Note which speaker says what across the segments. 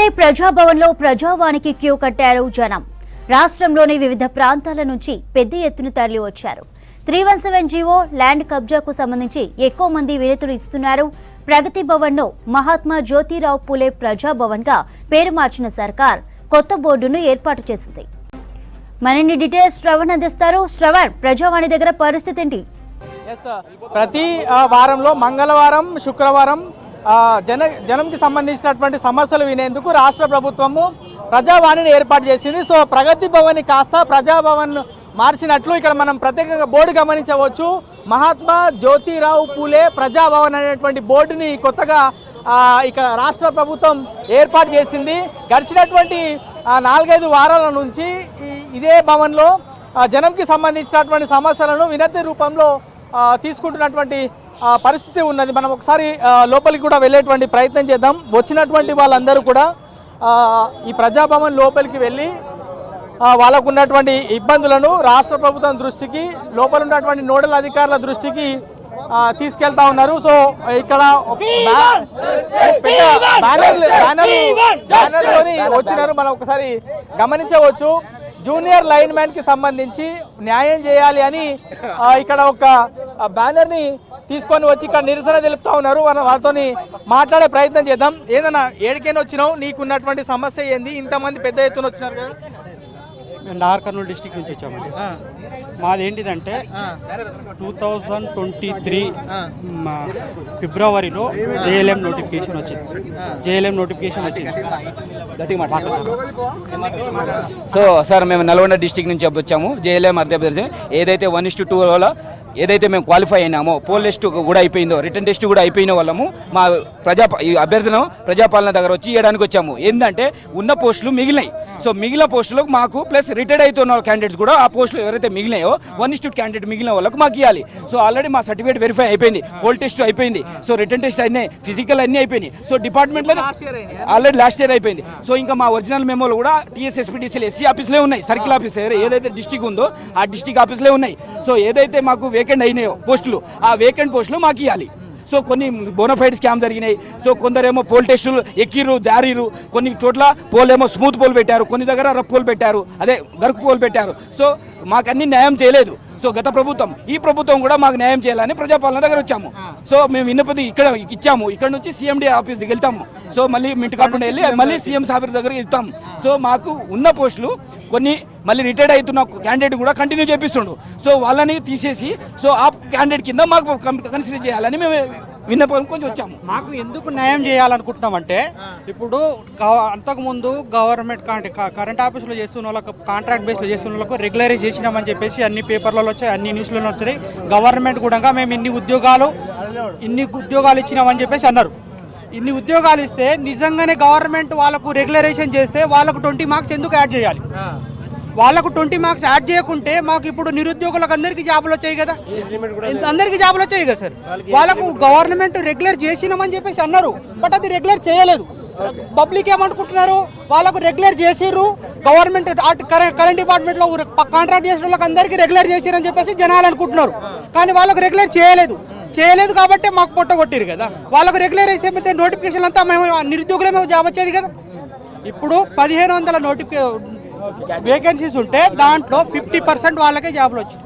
Speaker 1: పూలే ప్రజాభవన్లో ప్రజావానికి queue కట్టారు జనం. రాష్ట్రంలోని వివిధ ప్రాంతాల నుంచి పెద్ద ఎత్తున తరలి వచ్చారు. 317 జీవో ల్యాండ్ కబ్జాకు సంబంధించి ఎక్కువ మంది వినతులు ఇస్తున్నారు. ప్రగతి భవన్ను మహాత్మా జ్యోతిరావు పూలే ప్రజాభవన్ గా పేరు మార్చిన సర్కార్ కొత్త బోర్డును ఏర్పాటు చేసింది. మరిన్ని డీటెయిల్స్ శ్రవణ్ అందిస్తారు. శ్రవణ్, ప్రజావాణి దగ్గర పరిస్థితి ఏంటి?
Speaker 2: ప్రతి వారంలో మంగళవారం, శుక్రవారం జనంకి సంబంధించినటువంటి సమస్యలు వినేందుకు రాష్ట్ర ప్రభుత్వము ప్రజావాణిని ఏర్పాటు చేసింది. సో ప్రగతి భవన్ కాస్త ప్రజాభవన్ మార్చినట్లు ఇక్కడ మనం ప్రత్యేకంగా బోర్డు గమనించవచ్చు. మహాత్మా జ్యోతిరావు పూలే ప్రజాభవన్ అనేటువంటి బోర్డుని కొత్తగా ఇక్కడ రాష్ట్ర ప్రభుత్వం ఏర్పాటు చేసింది. గడిచినటువంటి 4-5 వారాల నుంచి ఇదే భవన్లో జనంకి సంబంధించినటువంటి సమస్యలను వినతి రూపంలో తీసుకుంటున్నటువంటి పరిస్థితి ఉన్నది. మనం ఒకసారి లోపలికి కూడా వెళ్ళేటువంటి ప్రయత్నం చేద్దాం. వచ్చినటువంటి వాళ్ళందరూ కూడా ఈ ప్రజాభవన్ లోపలికి వెళ్ళి వాళ్ళకు ఉన్నటువంటి ఇబ్బందులను రాష్ట్ర ప్రభుత్వం దృష్టికి, లోపల ఉన్నటువంటి నోడల్ అధికారుల దృష్టికి తీసుకెళ్తా ఉన్నారు. సో ఇక్కడ బ్యానర్లోని వచ్చినారు. మనం ఒకసారి గమనించవచ్చు. జూనియర్ లైన్ మ్యాన్ కి సంబంధించి న్యాయం చేయాలి అని ఇక్కడ ఒక బ్యానర్ ని తీసుకొని వచ్చి ఇక్కడ నిరసన తెలుపుతా ఉన్నారు. వాళ్ళతో మాట్లాడే ప్రయత్నం చేద్దాం. ఏదన్నా ఏడికైనా వచ్చినావు, నీకున్నటువంటి సమస్య ఏంది? ఇంతమంది పెద్ద ఎత్తున వచ్చినారు కదా.
Speaker 3: మేము నాగర్ కర్నూలు డిస్టిక్ నుంచి వచ్చామండి. మాది ఏంటిదంటే 2023 ఫిబ్రవరిలో జేఎల్ఎం నోటిఫికేషన్ వచ్చింది.
Speaker 4: సో సార్, మేము నల్గొండ డిస్టిక్ నుంచి వచ్చాము. జేఎల్ఎం అధ్యక్షుడు ఏదైతే 1:2 ఏదైతే మేము క్వాలిఫై అయినామో, పోల్ టెస్ట్ కూడా అయిపోయిందో, రిటర్న్ టెస్ట్ కూడా అయిపోయిన వాళ్ళము మా అభ్యర్థులను ప్రజాపాలన దగ్గర వచ్చి ఇవ్వడానికి వచ్చాము. ఏంటంటే ఉన్న పోస్టులు మిగిలినాయి. సో మిగిలిన పోస్టులకు మాకు ప్లస్ రిటైర్డ్ అవుతున్న క్యాండిడేట్స్ కూడా ఆ పోస్టులు ఎవరైతే మిగిలినాయో 1:2 క్యాండిడేట్ మిగిలిన వాళ్ళకు మాకు ఇవ్వాలి. సో ఆల్రెడీ మా సర్టిఫికేట్ వెరిఫై అయిపోయింది, పోల్ టెస్ట్ అయిపోయింది, సో రిటర్న్ టెస్ట్ అయినాయి, ఫిజికల్ అన్నీ అయిపోయినాయి. సో డిపార్ట్మెంట్లో ఆల్రెడీ లాస్ట్ ఇయర్ అయిపోయింది. సో ఇంకా మా ఒరిజినల్ మెమోలు కూడా TSSPDCL SC ఆఫీస్లో ఉన్నాయి. సర్కిల్ ఆఫీస్ ఏదైతే డిస్టిక్ ఉందో ఆ డిస్టిక్ ఆఫీస్లో ఉన్నాయి. సో ఏదైతే మాకు వేకెంట్ అయినాయో పోస్టులు, ఆ వేకెంట్ పోస్టులు మాకు ఇవ్వాలి. సో కొన్ని బోనఫైడ్ స్కామ్ జరిగినాయి. సో కొందరేమో పోల్ టెస్టులు ఎక్కిరు, జారీరు, కొన్ని చోట్ల పోల్ ఏమో స్మూత్ పోల్ పెట్టారు, కొన్ని దగ్గర రఫ్ పోల్ పెట్టారు, అదే గరుకు పోల్ పెట్టారు. సో మాకు అన్ని న్యాయం చేయలేదు. సో గత ప్రభుత్వం, ఈ ప్రభుత్వం కూడా మాకు న్యాయం చేయాలని ప్రజాపాలన దగ్గర వచ్చాము. సో మేము విన్నపతి ఇక్కడ ఇచ్చాము. ఇక్కడ నుంచి CMD ఆఫీస్ దగ్గర వెళ్తాము. సో మళ్ళీ మింట్ కాకుండా వెళ్ళి మళ్ళీ CM సాఫీర్ దగ్గరికి వెళ్తాము. సో మాకు ఉన్న పోస్టులు కొన్ని మళ్ళీ రిటైర్డ్ అవుతున్న క్యాండిడేట్ కూడా కంటిన్యూ చేపిస్తుండు. సో వాళ్ళని తీసేసి సో ఆ క్యాండిడేట్ కింద మాకు కన్సిడర్ చేయాలని మేము విన్నపం కొంచెం వచ్చాము.
Speaker 3: మాకు ఎందుకు న్యాయం చేయాలనుకుంటున్నామంటే, ఇప్పుడు అంతకుముందు గవర్నమెంట్ కరెంట్ ఆఫీసులో చేస్తున్న వాళ్ళకు, కాంట్రాక్ట్ బేస్లో చేస్తున్న వాళ్ళకు రెగ్యులరైజ్ చేసినామని చెప్పేసి అన్ని పేపర్లలో వచ్చాయి, అన్ని న్యూస్లలో వచ్చాయి. గవర్నమెంట్ కూడా మేము ఇన్ని ఉద్యోగాలు ఇచ్చినామని చెప్పేసి అన్నారు. ఇన్ని ఉద్యోగాలు ఇస్తే నిజంగానే గవర్నమెంట్ వాళ్ళకు రెగ్యులరైజేషన్ చేస్తే వాళ్ళకు 20 మార్క్స్ ఎందుకు యాడ్ చేయాలి? వాళ్ళకు 20 మార్క్స్ యాడ్ చేయకుంటే మాకు ఇప్పుడు నిరుద్యోగులకు అందరికీ జాబులు వచ్చాయి కదా, అందరికీ జాబులు వచ్చాయి కదా సార్. వాళ్ళకు గవర్నమెంట్ రెగ్యులర్ చేసినామని చెప్పేసి అన్నారు, బట్ అది రెగ్యులర్ చేయలేదు. పబ్లిక్ ఏమనుకుంటున్నారు, వాళ్ళకు రెగ్యులర్ చేసిర్రు, గవర్నమెంట్ కరెంట్ డిపార్ట్మెంట్లో కాంట్రాక్ట్ చేసిన వాళ్ళకి అందరికీ రెగ్యులర్ చేసిరని చెప్పేసి జనాలు అనుకుంటున్నారు. కానీ వాళ్ళకు రెగ్యులర్ చేయలేదు కాబట్టి మాకు పొట్టగొట్టిరు కదా. వాళ్ళకు రెగ్యులర్ అయితే నోటిఫికేషన్ అంతా మేము నిరుద్యోగులే జాబ్ వచ్చేది కదా. ఇప్పుడు 1500 వేకెన్సీస్ ఉంటే దాంట్లో 50% వాళ్ళకే జాబులు వచ్చింది.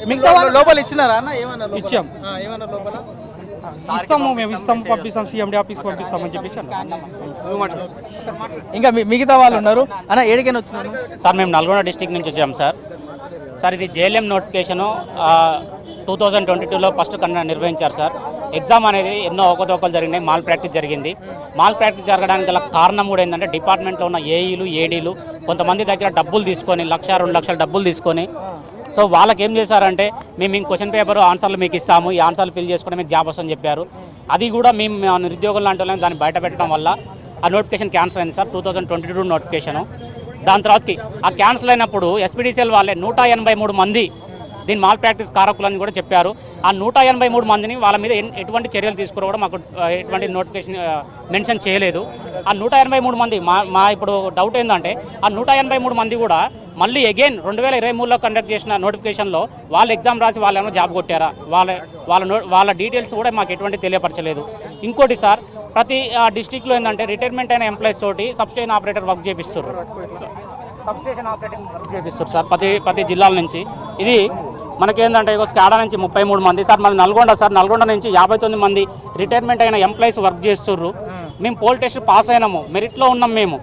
Speaker 2: మిగతా లోపల ఇచ్చినారా?
Speaker 3: ఇస్తాము పంపిస్తాం, CMD ఆఫీస్ పంపిస్తామని చెప్పేసి
Speaker 2: ఇంకా మిగతా వాళ్ళు ఉన్నారు అన్న. ఏడికైనా వచ్చినారు
Speaker 5: సార్? మేము నల్గొండ డిస్టిక్ నుంచి వచ్చాము సార్. ఇది JLM నోటిఫికేషను 2022లో ఫస్ట్ నిర్వహించారు సార్. ఎగ్జామ్ అనేది ఎన్నో అవకతవకలు జరిగినాయి, మాల్ ప్రాక్టీస్ జరిగింది. మాల్ ప్రాక్టీస్ జరగడానికి గల కారణం కూడా ఏంటంటే, డిపార్ట్మెంట్లో ఉన్న AEలు ADలు కొంతమంది దగ్గర డబ్బులు తీసుకొని 1-2 లక్షల డబ్బులు తీసుకొని, సో వాళ్ళకి ఏం చేశారంటే, మేము క్వశ్చన్ పేపర్ ఆన్సర్లు మీకు ఇస్తాము, ఈ ఆన్సర్లు ఫిల్ చేసుకుని మీకు జాబ్ వస్తుందని చెప్పారు. అది కూడా మేము నిరుద్యోగులు లాంటి వాళ్ళని దాన్ని బయట పెట్టడం వల్ల ఆ నోటిఫికేషన్ క్యాన్సిల్ అయింది సార్. 2022 నోటిఫికేషను. దాని తర్వాతకి ఆ క్యాన్సిల్ అయినప్పుడు SPDCL వాళ్ళే 183 మంది దీని మాల్ ప్రాక్టీస్ కారకులని కూడా చెప్పారు. ఆ 183 మందిని వాళ్ళ మీద ఎటువంటి చర్యలు తీసుకురా కూడా మాకు ఎటువంటి నోటిఫికేషన్ మెన్షన్ చేయలేదు. ఆ 183 మంది మా ఇప్పుడు డౌట్ ఏంటంటే, ఆ 183 మంది కూడా మళ్ళీ అగైన్ 2023లో కండక్ట్ చేసిన నోటిఫికేషన్లో వాళ్ళు ఎగ్జామ్ రాసి వాళ్ళేమో జాబ్ కొట్టారా, వాళ్ళ డీటెయిల్స్ కూడా మాకు ఎటువంటి తెలియపరచలేదు. ఇంకోటి సార్, ప్రతి డిస్టిక్లో ఏంటంటే రిటైర్మెంట్ అయిన ఎంప్లాయీస్ తోటి సబ్స్టేషన్ ఆపరేటర్ వర్క్ చేపిస్తారు. సబ్స్టేషన్ ఆపరేటింగ్ వర్క్ చేపిస్తారు సార్ ప్రతి జిల్లాల నుంచి. ఇది మనకేంటంటే స్కాడా నుంచి 33 మంది సార్, మాది నల్గొండ సార్. నల్గొండ నుంచి 59 మంది రిటైర్మెంట్ అయిన ఎంప్లాయీస్ వర్క్ చేస్తుర్రు. మేము పోల్ టెస్ట్ పాస్ అయినాము, మెరిట్లో ఉన్నాం మేము.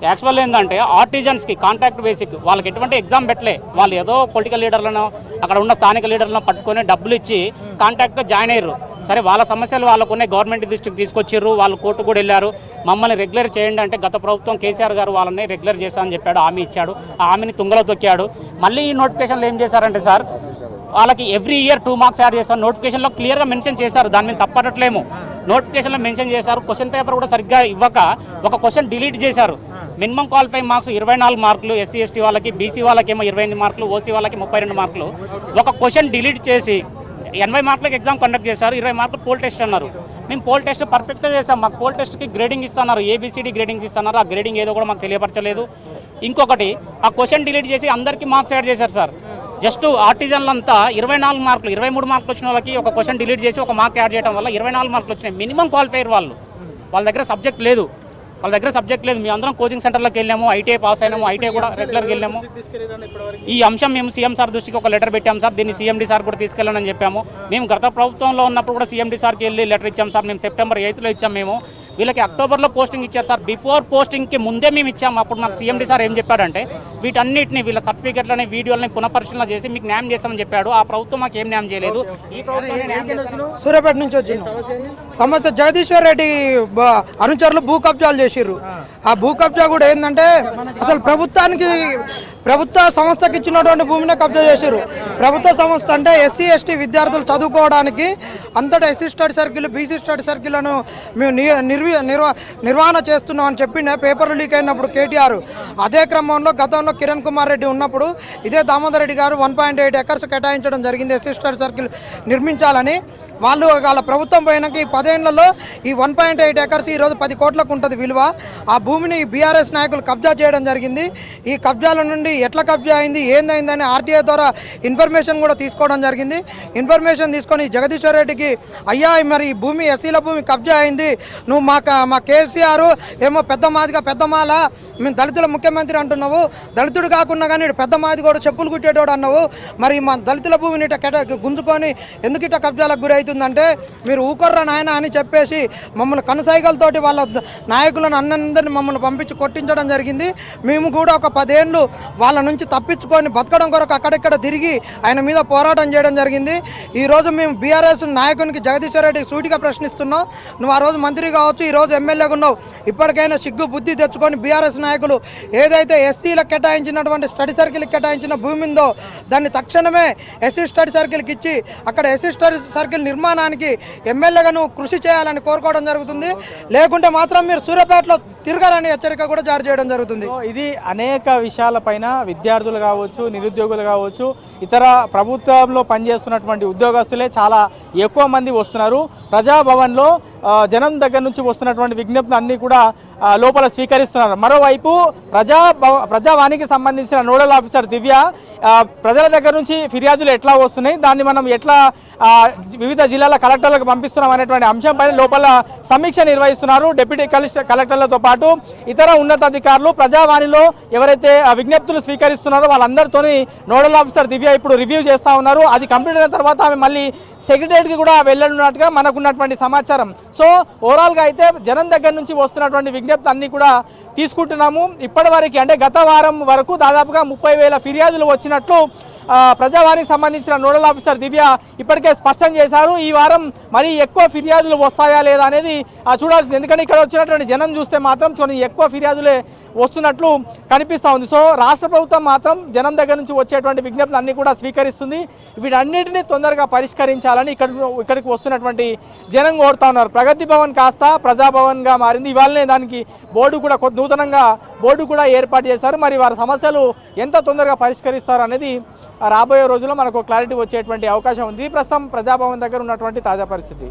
Speaker 5: యాక్చువల్ ఏంటంటే ఆర్టిజన్స్కి కాంట్రాక్ట్ బేసిక్ వాళ్ళకి ఎటువంటి ఎగ్జామ్ పెట్టలే. వాళ్ళు ఏదో పొలిటికల్ లీడర్లను అక్కడ ఉన్న స్థానిక లీడర్లను పట్టుకొని డబ్బులు ఇచ్చి కాంట్రాక్ట్గా జాయిన్ అయ్యారు. సరే వాళ్ళ సమస్యలు వాళ్ళకున్న గవర్నమెంట్ దృష్టికి తీసుకొచ్చారు, వాళ్ళు కోర్టు కూడా వెళ్ళారు. మమ్మల్ని రెగ్యులర్ చేయండి అంటే గత ప్రభుత్వం కేసీఆర్ గారు వాళ్ళని రెగ్యులర్ చేశామని చెప్పాడు, హామీ ఇచ్చాడు. ఆ హామీని తుంగలో తొక్కాడు. మళ్ళీ ఈ నోటిఫికేషన్లు ఏం చేశారంటే సార్, వాళ్ళకి ఎవ్రీ ఇయర్ 2 మార్క్స్ యాడ్ చేస్తారు. నోటిఫికేషన్లో క్లియర్గా మెన్షన్ చేశారు, దాని మీద తప్పట్లేము. నోటిఫికేషన్లో మెన్షన్ చేశారు. క్వశ్చన్ పేపర్ కూడా సరిగ్గా ఇవ్వక ఒక క్వశ్చన్ డిలీట్ చేశారు. మినిమం క్వాలిఫైయింగ్ మార్క్స్ 24 మార్కులు, ఎస్సీ ఎస్టీ వాళ్ళకి, బీసీ వాళ్ళకేమో 28 మార్కులు, ఓసీ వాళ్ళకి 32 మార్కులు. ఒక క్వశ్చన్ డిలీట్ చేసి 80 మార్కులకు ఎగ్జామ్ కండక్ట్ చేశారు. 20 మార్కులు పోల్ టెస్ట్ అన్నారు. మేము పోల్ టెస్ట్ పర్ఫెక్ట్గా చేసాం. మాకు పోల్ టెస్ట్కి గ్రేడింగ్ ఇస్తున్నారు, ఏబిసిడి గ్రేడింగ్స్ ఇస్తున్నారు. ఆ గ్రేడింగ్ ఏదో కూడా మాకు తెలియపరచలేదు. ఇంకొకటి, ఆ క్వశ్చన్ డిలీట్ చేసి అందరికీ మార్క్స్ యాడ్ చేశారు సార్. జస్ట్ ఆర్టిజన్లంతా 24 మార్కులు, 23 మార్కులు వచ్చిన వాళ్ళకి ఒక క్వశ్చన్ డిలీట్ చేసి ఒక మార్క్ యాడ్ చేయడం వల్ల 24 మార్కులు వచ్చినాయి. మినిమం క్వాలిఫైర్ వాళ్ళ దగ్గర సబ్జెక్ట్ లేదు. మేము అందరం కోచింగ్ సెంటర్లోకి వెళ్ళాము, ఐటీఐ పాస్ అయినాము, ఐటీఐ కూడా రెగ్యులర్గా వెళ్ళాము. ఈ అంశం మేము సీఎం సార్ దృష్టికి ఒక లెటర్ పెట్టాము సార్. దీన్ని సీఎండీ సార్ కూడా తీసుకెళ్ళాలని చెప్పాము. మేము గత ప్రభుత్వంలో ఉన్నప్పుడు కూడా సీఎండీ సార్కి వెళ్ళి లెటర్ ఇచ్చాము సార్. మేము సెప్టెంబర్ 8లో ఇచ్చాము. మేము వీళ్ళకి అక్టోబర్లో పోస్టింగ్ ఇచ్చారు సార్. బిఫోర్ పోస్టింగ్కి ముందే మేము ఇచ్చాము. అప్పుడు మాకు సీఎండీ సార్ ఏం చెప్పాడంటే, వీటన్నిటిని వీళ్ళ సర్టిఫికెట్లని వీడియోలని పునఃపరిశీలన చేసి మీకు న్యాయం చేస్తామని చెప్పాడు. ఆ ప్రభుత్వం మాకు ఏం న్యాయం చేయలేదు. ఈ ప్రభుత్వం
Speaker 6: సూర్యాపేట నుంచి వచ్చిన సమస్య జగదీశ్వర్ రెడ్డి అనుచరులు భూ కబ్జాలు చేసిర్రు. ఆ భూ కబ్జా కూడా ఏంటంటే అసలు ప్రభుత్వ సంస్థకి ఇచ్చినటువంటి భూమిని కబ్జా చేశారు. ప్రభుత్వ సంస్థ అంటే ఎస్సీ ఎస్టీ విద్యార్థులు చదువుకోవడానికి అంతటా SC study circle, BC study సర్కిల్లను మేము నిర్వహణ చేస్తున్నాం అని చెప్పిండే పేపర్లు లీక్ అయినప్పుడు కేటీఆర్. అదే క్రమంలో గతంలో కిరణ్ కుమార్ రెడ్డి ఉన్నప్పుడు ఇదే దామోదర్ రెడ్డి గారు 1.8 ఎకర్స్ కేటాయించడం జరిగింది ఎస్సీ స్టడీ సర్కిల్ నిర్మించాలని. వాళ్ళ ప్రభుత్వం పోయినాక ఈ 10 ఏళ్లలో ఈ 1.8 ఎకర్స్ ఈరోజు 10 కోట్లకు ఉంటుంది విలువ. ఆ భూమిని బీఆర్ఎస్ నాయకులు కబ్జా చేయడం జరిగింది. ఈ కబ్జాల నుండి ఎట్లా కబ్జా అయింది, ఏందైందని ఆర్టీఐ ద్వారా ఇన్ఫర్మేషన్ కూడా తీసుకోవడం జరిగింది. ఇన్ఫర్మేషన్ తీసుకొని జగదీశ్వర్ రెడ్డికి, అయ్యా మరి ఈ భూమి ఎస్సీల భూమి కబ్జా అయింది, నువ్వు మా కేసీఆర్ ఏమో పెద్దమాల, మేము దళితుల ముఖ్యమంత్రి అంటున్నావు, దళితుడు కాకుండా కానీ పెద్ద మాది కూడా చెప్పులు కుట్టేటోడు అన్నావు, మరి మా దళితుల భూమిని ఇట్లా గుంజుకొని ఎందుకు ఇట్లా కబ్జాలకు గురి అవుతుందంటే మీరు ఊకొర్ర నాయన అని చెప్పేసి మమ్మల్ని కనసాయిగలతోటి వాళ్ళ నాయకులను అందరినీ మమ్మల్ని పంపించి కొట్టించడం జరిగింది. మేము కూడా ఒక 10 ఏళ్ళు వాళ్ళ నుంచి తప్పించుకొని బతకడం కొరకు అక్కడెక్కడ తిరిగి ఆయన మీద పోరాటం చేయడం జరిగింది. ఈరోజు మేము బీఆర్ఎస్ నాయకునికి జగదీశ్వర్ రెడ్డి సూటిగా ప్రశ్నిస్తున్నాం. నువ్వు ఆ రోజు మంత్రి కావచ్చు, ఈరోజు ఎమ్మెల్యేగా ఉన్నావు, ఇప్పటికైనా సిగ్గు బుద్ధి తెచ్చుకొని బీఆర్ఎస్ నాయకులు ఏదైతే ఎస్సీలకు కేటాయించినటువంటి స్టడీ సర్కిల్కి కేటాయించిన భూమి ఉందో దాన్ని తక్షణమే ఎస్సీ స్టడీ సర్కిల్కి ఇచ్చి అక్కడ ఎస్సీ స్టడీ సర్కిల్ నిర్మాణానికి ఎమ్మెల్యేగా నువ్వు కృషి చేయాలని కోరుకోవడం జరుగుతుంది. లేకుంటే మాత్రం మీరు సూర్యాపేటలో తిరగాలని హెచ్చరిక కూడా జారీ చేయడం జరుగుతుంది.
Speaker 2: ఇది అనేక విషయాలపైన విద్యార్థులు కావచ్చు, నిరుద్యోగులు కావచ్చు, ఇతర ప్రభుత్వంలో పనిచేస్తున్నటువంటి ఉద్యోగస్తులే చాలా ఎక్కువ మంది వస్తున్నారు. ప్రజాభవన్లో జనం దగ్గర నుంచి వస్తున్నటువంటి విజ్ఞప్తులు అన్నీ కూడా లోపల స్వీకరిస్తున్నారు. మరోవైపు ప్రజావానికి సంబంధించిన నోడల్ ఆఫీసర్ దివ్య ప్రజల దగ్గర నుంచి ఫిర్యాదులు ఎట్లా వస్తున్నాయి, దాన్ని మనం ఎట్లా వివిధ జిల్లాల కలెక్టర్లకు పంపిస్తున్నాం అనేటువంటి అంశంపై లోపల సమీక్ష నిర్వహిస్తున్నారు. డిప్యూటీ కలెక్టర్లతో పాటు ఇతర ఉన్నతాధికారులు ప్రజావాణిలో ఎవరైతే విజ్ఞప్తులు స్వీకరిస్తున్నారో వాళ్ళందరితోని నోడల్ ఆఫీసర్ దివ్య ఇప్పుడు రివ్యూ చేస్తూ ఉన్నారు. అది కంప్లీట్ అయిన తర్వాత ఆమె మళ్ళీ సెక్రటరీకి కూడా వెళ్ళనున్నట్టుగా మనకున్నటువంటి సమాచారం. సో ఓవరాల్గా అయితే జనం దగ్గర నుంచి వస్తున్నటువంటి విజ్ఞప్తులు అన్నీ కూడా తీసుకుంటున్నాము. ఇప్పటివరకు అంటే గత వారం వరకు దాదాపుగా 30,000 ఫిర్యాదులు వచ్చినట్లు ప్రజావానికి సంబంధించిన నోడల్ ఆఫీసర్ దివ్య ఇప్పటికే స్పష్టం చేశారు. ఈ వారం మరీ ఎక్కువ ఫిర్యాదులు వస్తాయా లేదా అనేది చూడాల్సింది. ఎందుకంటే ఇక్కడ వచ్చినటువంటి జనం చూస్తే మాత్రం కొన్ని ఎక్కువ ఫిర్యాదులే వస్తున్నట్లు కనిపిస్తూ ఉంది. సో రాష్ట్ర ప్రభుత్వం మాత్రం జనం దగ్గర నుంచి వచ్చేటువంటి విజ్ఞప్తులు అన్నీ కూడా స్వీకరిస్తుంది. వీటన్నిటిని తొందరగా పరిష్కరించాలని ఇక్కడికి వస్తున్నటువంటి జనం కోరుతా ఉన్నారు. ప్రగతి భవన్ కాస్త ప్రజాభవన్గా మారింది. ఇవాళనే దానికి నూతనంగా బోర్డు కూడా ఏర్పాటు చేశారు. మరి వారి సమస్యలు ఎంత తొందరగా పరిష్కరిస్తారు అనేది రాబోయే రోజుల్లో మనకు క్లారిటీ వచ్చేటువంటి అవకాశం ఉంది. ప్రస్తుతం ప్రజాభవన్ దగ్గర ఉన్నటువంటి తాజా పరిస్థితి.